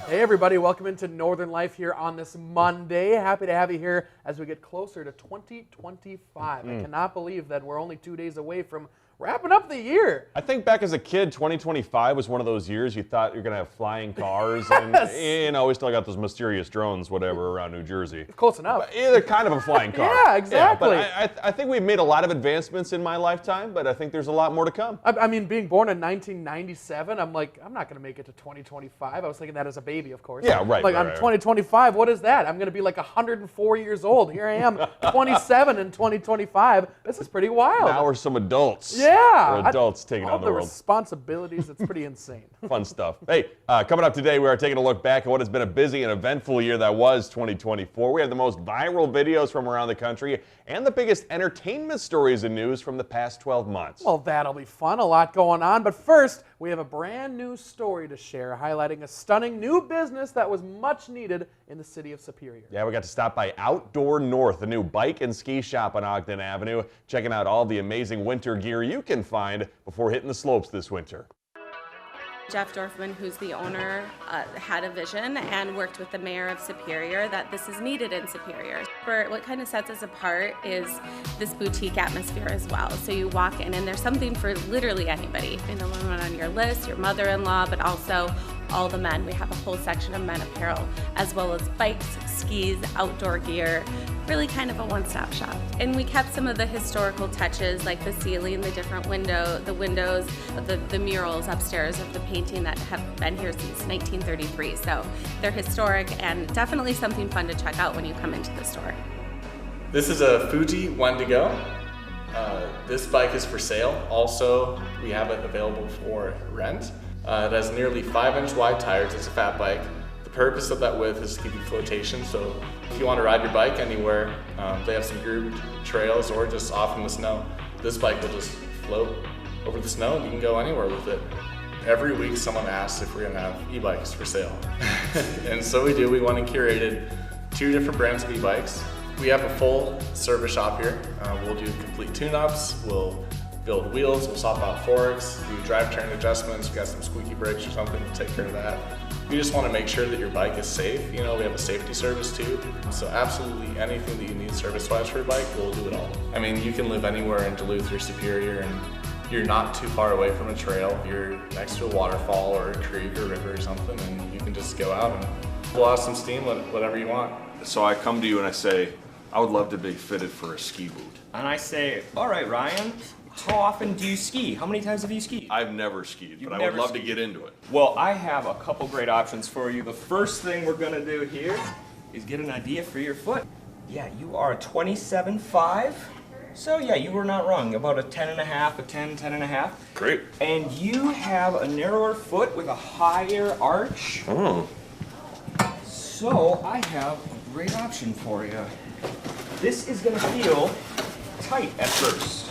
Hey everybody, welcome into Northern Life here on this Monday. Happy to have you here as we get closer to 2025. I cannot believe that we're only 2 days away from wrapping up the year. I think back as a kid, 2025 was one of those years you thought you're going to have flying cars. And, you know, we still got those mysterious drones, whatever, around New Jersey. Close enough. But, they're kind of a flying car. Yeah, exactly. Yeah, but I think we've made a lot of advancements in my lifetime, but I think there's a lot more to come. I mean, being born in 1997, I'm like, I'm not going to make it to 2025. I was thinking that as a baby, of course. Yeah, right. Like, right, I'm right. 2025, what is that? I'm going to be like 104 years old. Here I am, 27 in 2025. This is pretty wild. Now we're some adults. Yeah. We're adults taking all on the the world. responsibilities, it's pretty insane. Fun stuff. Hey, coming up today, we are taking a look back at what has been a busy and eventful year that was 2024. We have the most viral videos from around the country and the biggest entertainment stories and news from the past 12 months. Well, that'll be fun. A lot going on. But first, we have a brand new story to share highlighting a stunning new business that was much needed in the city of Superior. Yeah, we got to stop by Outdoor North, a new bike and ski shop on Ogden Avenue, checking out all the amazing winter gear you can find before hitting the slopes this winter. Jeff Dorfman, who's the owner, had a vision and worked with the mayor of Superior that this is needed in Superior. What kind of sets us apart is this boutique atmosphere as well. So you walk in and there's something for literally anybody. You know, anyone on your list, your mother-in-law, but also all the men. We have a whole section of men apparel, as well as bikes, skis, outdoor gear, really kind of a one-stop shop. And we kept some of the historical touches like the ceiling, the different windows, the murals upstairs of the painting that have been here since 1933. So they're historic and definitely something fun to check out when you come into the store. This is a Fuji Wendigo. This bike is for sale. Also, we have it available for rent. It has nearly 5-inch wide tires. It's a fat bike. The purpose of that width is to give you flotation. So if you want to ride your bike anywhere, they have some grooved trails or just off in the snow. This bike will just float over the snow and you can go anywhere with it. Every week someone asks if we're going to have e-bikes for sale. And so we do. We went and curated 2 different brands of e-bikes. We have a full service shop here. We'll do complete tune-ups. We'll build wheels, we'll swap out forks, do drivetrain adjustments. We got some squeaky brakes or something, we'll take care of that. We just want to make sure that your bike is safe. You know, we have a safety service too. So absolutely anything that you need service-wise for your bike, we'll do it all. I mean, you can live anywhere in Duluth or Superior and you're not too far away from a trail. You're next to a waterfall or a creek or river or something and you can just go out and blow off some steam, whatever you want. So I come to you and I say, I would love to be fitted for a ski boot. And I say, all right, Ryan, how often do you ski? How many times have you skied? I've never skied, You've but I would never love to skied. get into it. Well, I have a couple great options for you. The first thing we're gonna do here is get an idea for your foot. Yeah, you are a 27.5. So yeah, you were not wrong. About a 10.5, a 10.5. Great. And you have a narrower foot with a higher arch. Oh. So I have a great option for you. This is gonna feel tight at first.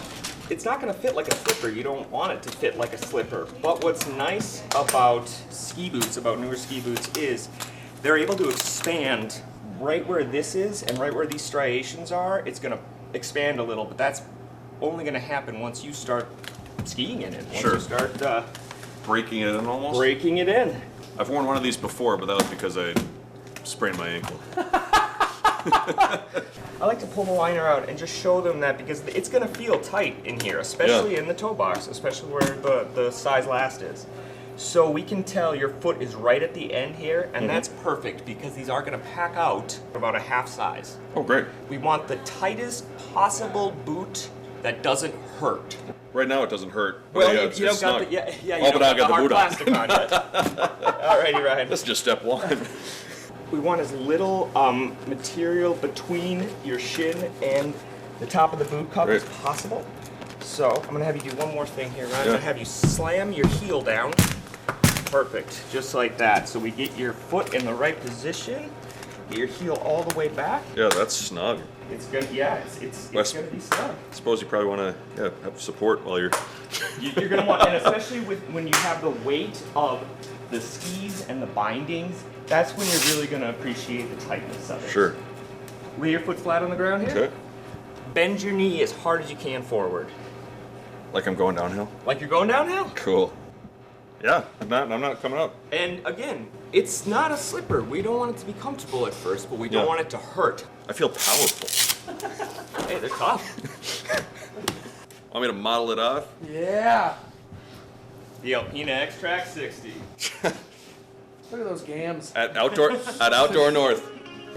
It's not gonna fit like a slipper. You don't want it to fit like a slipper. But what's nice about ski boots, about newer ski boots, is they're able to expand right where this is and right where these striations are. It's gonna expand a little, but that's only gonna happen once you start skiing in it. Once Sure. you start Breaking it in almost? breaking it in. I've worn one of these before, but that was because I sprained my ankle. I like to pull the liner out and just show them that because it's going to feel tight in here, especially in the toe box, especially where the size last is. So we can tell your foot is right at the end here, and that's perfect because these are going to pack out about a half size. Oh, great. We want the tightest possible boot that doesn't hurt. Right now it doesn't hurt. But Well, yeah, you it's don't got snug. the, yeah, you Oh, don't but I got got the the hard boot on. plastic on yet. Alrighty, Ryan. That's just step one. We want as little material between your shin and the top of the boot cup as Great. possible. So I'm gonna have you do one more thing here, Ryan. I'm Yeah. gonna have you slam your heel down. Perfect, just like that. So we get your foot in the right position, get your heel all the way back. Yeah, that's snug. It's gonna, yeah, it's Wes- gonna be snug. I suppose you probably want to have support while you're... You're gonna want, and especially when you have the weight of the skis and the bindings, that's when you're really gonna appreciate the tightness of it. Sure. Lay your foot flat on the ground here. Okay. Bend your knee as hard as you can forward. Like I'm going downhill? Like you're going downhill. Cool. Yeah, I'm not coming up. And again, It's not a slipper. We don't want it to be comfortable at first, but we don't want it to hurt. I feel powerful. Hey, they're tough. Want me to model it off? Yeah. The Alpina X-Track 60. Look at those gams. At Outdoor North.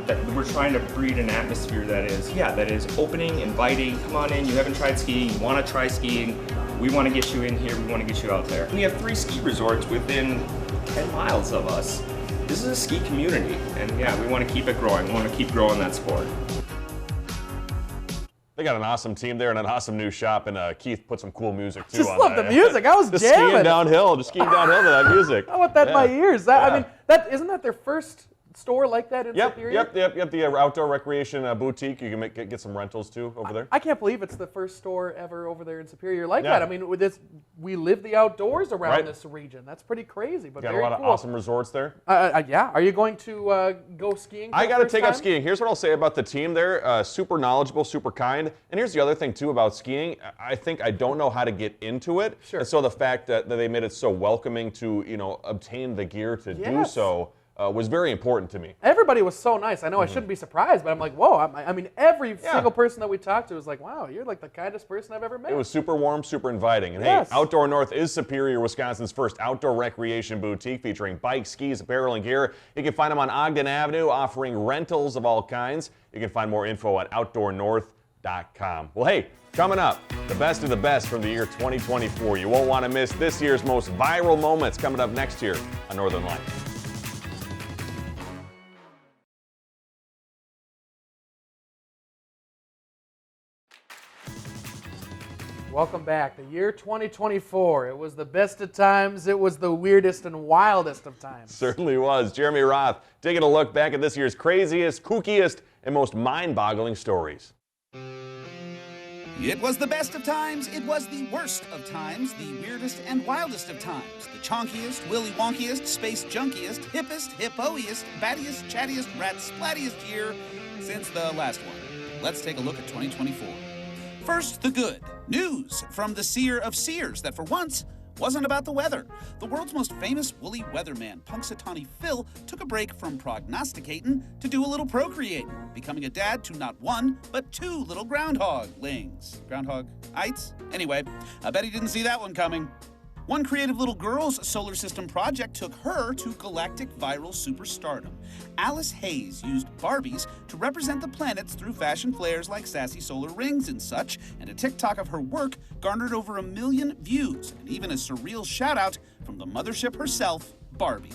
That we're trying to breed an atmosphere that is opening, inviting. Come on in, you haven't tried skiing, you want to try skiing. We want to get you in here, we want to get you out there. We have 3 ski resorts within 10 miles of us. This is a ski community, and we want to keep it growing. We want to keep growing that sport. They got an awesome team there and an awesome new shop, and Keith put some cool music too Just on love that. the music. I was Just jamming. skiing downhill to that music. I want that in my ears. I Yeah. mean, isn't that their first store like that in Superior? Yep. The outdoor recreation boutique. You can get some rentals too over there. I can't believe it's the first store ever over there in Superior like Yeah. that. I mean, we live the outdoors around Right. this region. That's pretty crazy, but Got a very lot of cool. awesome resorts there. Yeah. Are you going to go skiing? I got to to take up skiing. Here's what I'll say about the team there. Super knowledgeable, super kind. And here's the other thing, too, about skiing. I think I don't know how to get into it. Sure. And so the fact that they made it so welcoming to, obtain the gear to do Yes. so was very important to me. Everybody was so nice. I know I shouldn't be surprised, but I'm like, whoa. I mean, every single person that we talked to was like, wow, you're like the kindest person I've ever met. It was super warm, super inviting. And Yes. hey, Outdoor North is Superior, Wisconsin's first outdoor recreation boutique featuring bikes, skis, apparel, and gear. You can find them on Ogden Avenue, offering rentals of all kinds. You can find more info at outdoornorth.com. Well, hey, coming up, the best of the best from the year 2024. You won't want to miss this year's most viral moments coming up next year on Northern Lights. Welcome back. The year 2024. It was the best of times. It was the weirdest and wildest of times. Certainly was. Jeremy Roth taking a look back at this year's craziest, kookiest, and most mind-boggling stories. It was the best of times, it was the worst of times, the weirdest and wildest of times, the chonkiest, Willy Wonkiest, space junkiest, hippest, hippoiest, battiest, chattiest, rat splattiest year since the last one. Let's take a look at 2024. First, the good. News from the seer of seers that for once wasn't about the weather. The world's most famous woolly weatherman, Punxsutawney Phil, took a break from prognosticating to do a little procreating, becoming a dad to not one, but 2 little groundhoglings. Groundhog-ites? Anyway, I bet he didn't see that one coming. One creative little girl's solar system project took her to galactic viral superstardom. Alice Hayes used Barbies to represent the planets through fashion flares like sassy solar rings and such, and a TikTok of her work garnered over 1 million views, and even a surreal shout-out from the mothership herself, Barbie.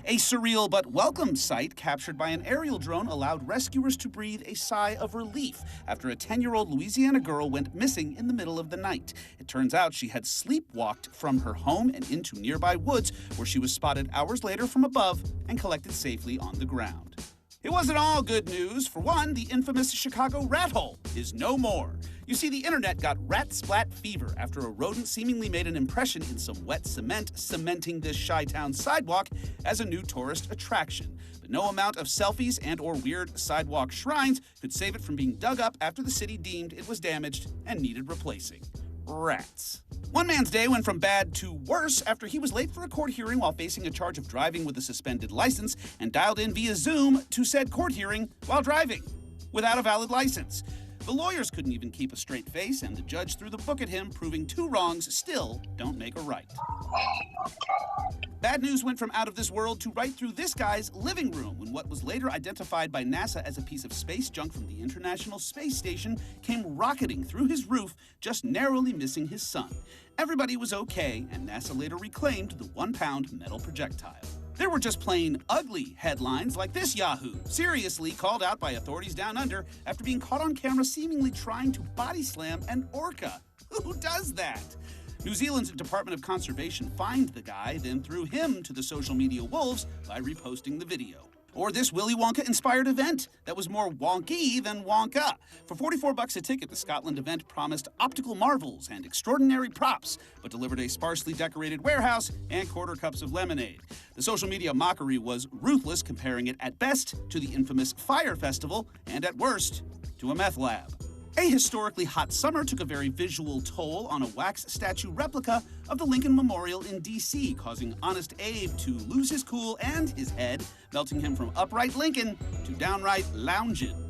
A surreal but welcome sight captured by an aerial drone allowed rescuers to breathe a sigh of relief after a 10-year-old Louisiana girl went missing in the middle of the night. It turns out she had sleepwalked from her home and into nearby woods, where she was spotted hours later from above and collected safely on the ground. It wasn't all good news. For one, the infamous Chicago rat hole is no more. You see, the internet got rat splat fever after a rodent seemingly made an impression in some wet cement, cementing this Chi-Town sidewalk as a new tourist attraction. But no amount of selfies and or weird sidewalk shrines could save it from being dug up after the city deemed it was damaged and needed replacing. Rats. One man's day went from bad to worse after he was late for a court hearing while facing a charge of driving with a suspended license and dialed in via Zoom to said court hearing while driving without a valid license. The lawyers couldn't even keep a straight face, and the judge threw the book at him, proving 2 wrongs still don't make a right. Bad news went from out of this world to right through this guy's living room when what was later identified by NASA as a piece of space junk from the International Space Station came rocketing through his roof, just narrowly missing his son. Everybody was okay, and NASA later reclaimed the 1-pound metal projectile. There were just plain ugly headlines like this Yahoo, seriously called out by authorities down under after being caught on camera seemingly trying to body slam an orca. Who does that? New Zealand's Department of Conservation fined the guy, then threw him to the social media wolves by reposting the video. Or this Willy Wonka-inspired event that was more wonky than Wonka. For $44 a ticket, the Scotland event promised optical marvels and extraordinary props, but delivered a sparsely decorated warehouse and quarter cups of lemonade. The social media mockery was ruthless, comparing it at best to the infamous Fire Festival, and at worst, to a meth lab. A historically hot summer took a very visual toll on a wax statue replica of the Lincoln Memorial in D.C., causing Honest Abe to lose his cool and his head, melting him from upright Lincoln to downright loungin'.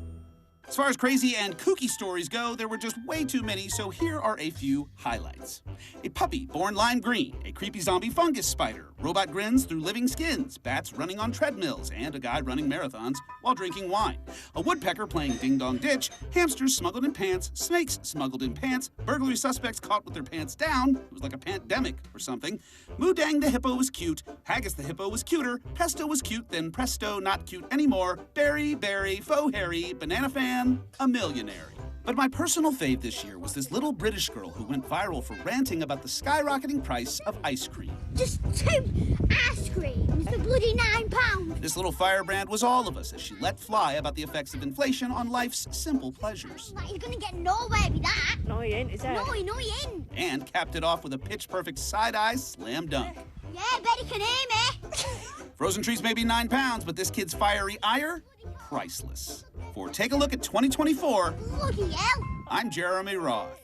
As far as crazy and kooky stories go, there were just way too many, so here are a few highlights. A puppy born lime green, a creepy zombie fungus spider, robot grins through living skins, bats running on treadmills, and a guy running marathons while drinking wine. A woodpecker playing Ding Dong Ditch, hamsters smuggled in pants, snakes smuggled in pants, burglary suspects caught with their pants down, it was like a pandemic or something. Moo Dang the hippo was cute, Haggis the hippo was cuter, Pesto was cute, then Presto not cute anymore, Berry, Faux Harry, Banana Fan, a millionaire. But my personal fave this year was this little British girl who went viral for ranting about the skyrocketing price of ice cream. Just 2 ice creams for bloody £9. This little firebrand was all of us as she let fly about the effects of inflation on life's simple pleasures. Like, you're gonna get nowhere with that. No, he ain't, is it? No, he ain't. And capped it off with a pitch-perfect side-eye slam dunk. Yeah, Betty can hear me. Frozen trees may be £9, but this kid's fiery ire, priceless. For Take a Look at 2024, Bloody hell. I'm Jeremy Roth.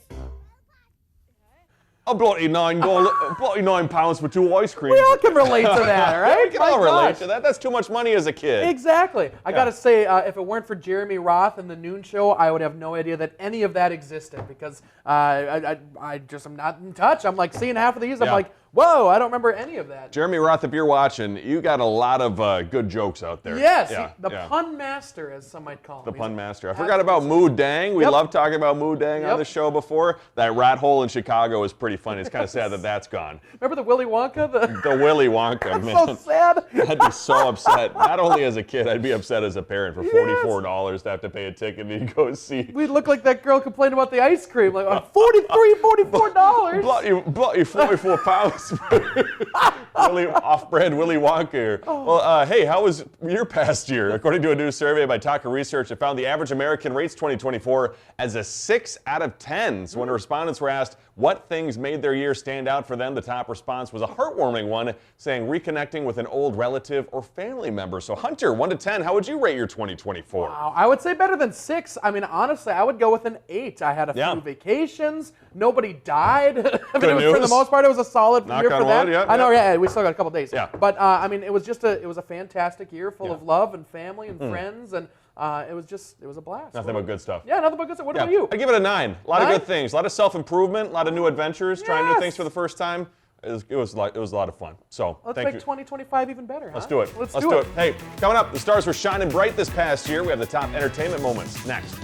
A bloody £9 for 2 ice creams. We all can relate to that, right? We can all My relate gosh. to that. That's too much money as a kid. Exactly. I gotta say, if it weren't for Jeremy Roth and the Noon Show, I would have no idea that any of that existed because I just am not in touch. I'm like seeing half of these. I'm Yeah. like, whoa, I don't remember any of that. Jeremy Roth, if you're watching, you got a lot of good jokes out there. Yes, Yeah, the yeah. pun master, as some might call him. The He's pun a- master. I forgot about Moo Dang. We Yep. love talking about Moo Dang on Yep. the show before. That rat hole in Chicago is pretty funny. It's kind of sad that that's gone. Remember the Willy Wonka? The Willy Wonka, man. So sad. I'd be so upset. Not only as a kid, I'd be upset as a parent for $44 to have to pay a ticket to go see. We look like that girl complaining about the ice cream. Like, $44. Bloody 44 pounds. Really off-brand Willy Wonka here. Well, hey, how was your past year? According to a new survey by Taka Research, it found the average American rates 2024 as a 6 out of 10. So when respondents were asked what things made their year stand out for them, the top response was a heartwarming one, saying reconnecting with an old relative or family member. So Hunter, 1 to 10, how would you rate your 2024? Wow, I would say better than 6. I mean, honestly, I would go with an 8. I had a few vacations. Nobody died. I mean, for the most part, it was a solid Knock year on for that. wood, yeah, I know, yeah, we still got a couple days. Yeah. But I mean, it was a fantastic year full of love and family and friends, and it was a blast. Nothing but good stuff. Yeah, nothing but good stuff. What about you? I'd give it a 9. A lot of 9? good things. A lot of self-improvement, a lot of new adventures, trying new Yes. things for the first time. It was a lot of fun. So Let's thank make you. 2025 even better, huh? Let's do it. Let's do it. Hey, coming up, the stars were shining bright this past year. We have the top entertainment moments next.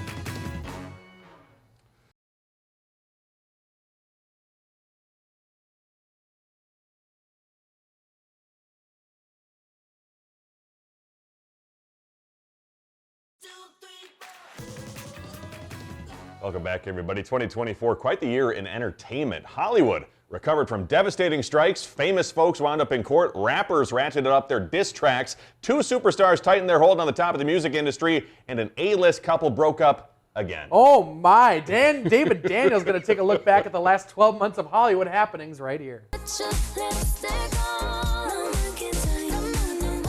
Welcome back, everybody. 2024, quite the year in entertainment. Hollywood recovered from devastating strikes. Famous folks wound up in court. Rappers ratcheted up their diss tracks. 2 superstars tightened their hold on the top of the music industry. And an A-list couple broke up again. Oh my, David Daniels going to take a look back at the last 12 months of Hollywood happenings right here.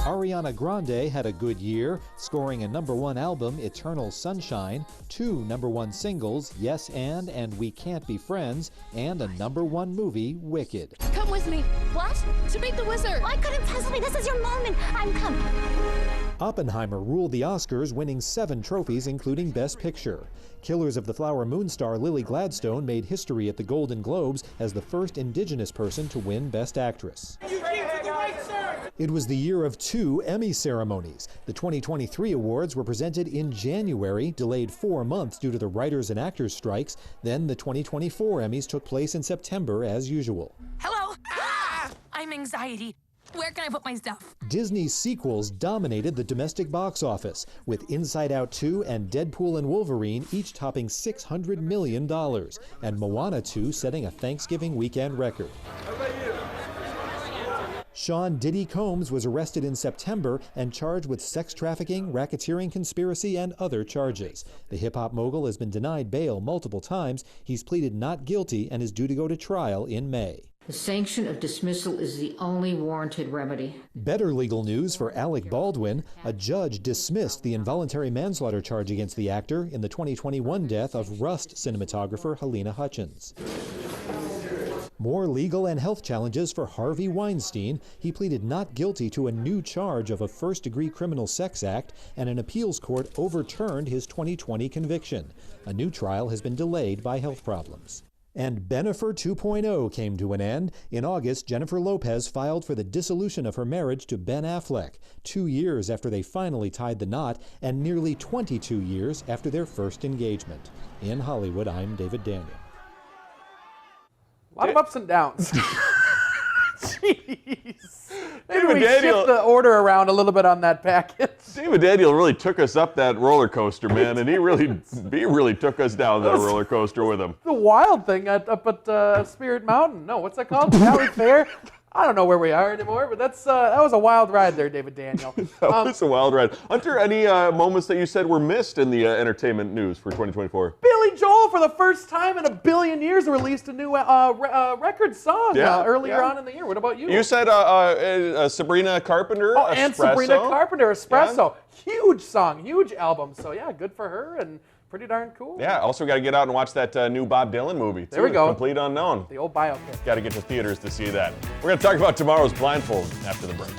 Ariana Grande had a good year, scoring a #1 album, Eternal Sunshine, 2 #1 singles, Yes and We Can't Be Friends, and a #1 movie, Wicked. Come with me. What? To meet the wizard. Why couldn't tell me this is your moment? I'm coming. Oppenheimer ruled the Oscars, winning 7 trophies, including Best Picture. Killers of the Flower Moon star Lily Gladstone made history at the Golden Globes as the first Indigenous person to win Best Actress. It was the year of 2 Emmy ceremonies. The 2023 awards were presented in January, delayed 4 months due to the writers and actors strikes. Then the 2024 Emmys took place in September as usual. Hello. I'm anxiety. Where can I put my stuff? Disney's sequels dominated the domestic box office, with Inside Out 2 and Deadpool and Wolverine each topping $600 million, and Moana 2 setting a Thanksgiving weekend record. Sean Diddy Combs was arrested in September and charged with sex trafficking, racketeering conspiracy, and other charges. The hip-hop mogul has been denied bail multiple times. He's pleaded not guilty and is due to go to trial in May. The sanction of dismissal is the only warranted remedy. Better legal news for Alec Baldwin. A judge dismissed the involuntary manslaughter charge against the actor in the 2021 death of Rust cinematographer Helena Hutchins. More legal and health challenges for Harvey Weinstein. He pleaded not guilty to a new charge of a first-degree criminal sex act, and an appeals court overturned his 2020 conviction. A new trial has been delayed by health problems. And Bennifer 2.0 came to an end. In August, Jennifer Lopez filed for the dissolution of her marriage to Ben Affleck, 2 years after they finally tied the knot, and nearly 22 years after their first engagement. In Hollywood, I'm David Daniel. A lot of ups and downs. Jeez. Maybe David we Daniel, shift the order around a little bit on that packet. David Daniel really took us up that roller coaster, man, and he really took us down that roller coaster with him. The wild thing up at Spirit Mountain. No, what's that called? Valley Fair? I don't know where we are anymore, but that was a wild ride there, David Daniel. That was a wild ride. Hunter, any moments that you said were missed in the entertainment news for 2024? Billy Joel, for the first time in a billion years, released a new record song earlier on in the year. What about you? You said Sabrina Carpenter, Oh, and Sabrina Espresso. Carpenter, Espresso. Yeah. Huge song, huge album. So yeah, good for her and pretty darn cool. Yeah, also got to get out and watch that new Bob Dylan movie, too. There we go. Complete Unknown. The old biopic. Got to get to theaters to see that. We're going to talk about tomorrow's Blindfold after the break.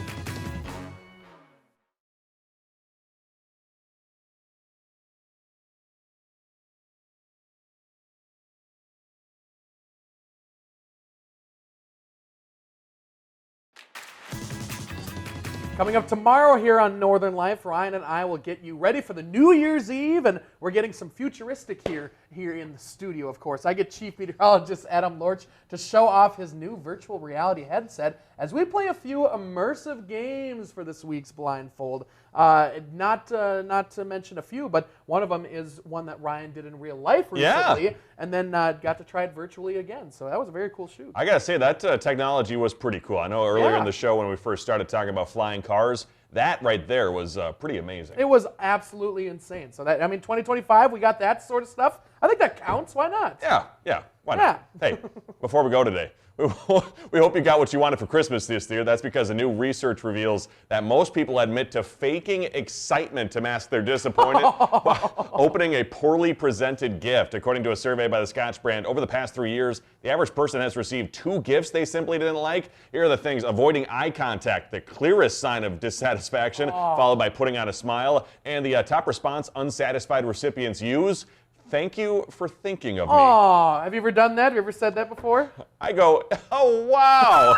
Coming up tomorrow here on Northern Life, Ryan and I will get you ready for the New Year's Eve, and we're getting some futuristic here in the studio, of course. I get Chief Meteorologist Adam Lorch to show off his new virtual reality headset as we play a few immersive games for this week's Blindfold. Not to mention a few, but one of them is one that Ryan did in real life recently, and then got to try it virtually again. So that was a very cool shoot. I got to say, that technology was pretty cool. I know earlier in the show when we first started talking about flying cars, that right there was pretty amazing. It was absolutely insane. So that, I mean, 2025, we got that sort of stuff. I think that counts. Why not? Yeah, why not? Hey, before we go today, we hope you got what you wanted for Christmas this year. That's because the new research reveals that most people admit to faking excitement to mask their disappointment while opening a poorly presented gift. According to a survey by the Scotch brand, over the past 3 years, the average person has received 2 gifts they simply didn't like. Here are the things: avoiding eye contact, the clearest sign of dissatisfaction, followed by putting on a smile, and the top response unsatisfied recipients use: "Thank you for thinking of me." Oh, have you ever done that? Have you ever said that before? I go, "Oh, wow."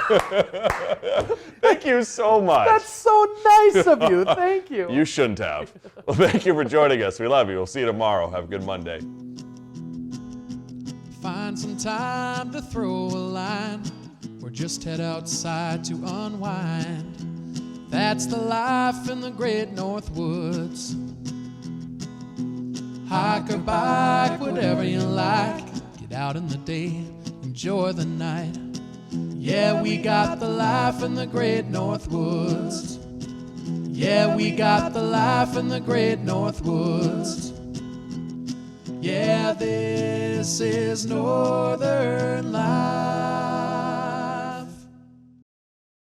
Thank you so much. That's so nice of you. Thank you. You shouldn't have. Well, thank you for joining us. We love you. We'll see you tomorrow. Have a good Monday. Find some time to throw a line, or just head outside to unwind. That's the life in the great North Woods. Hike or bike, whatever you like. Get out in the day, enjoy the night. Yeah, we got the life in the great North Woods. Yeah, we got the life in the great North Woods. Yeah, this is Northern Life.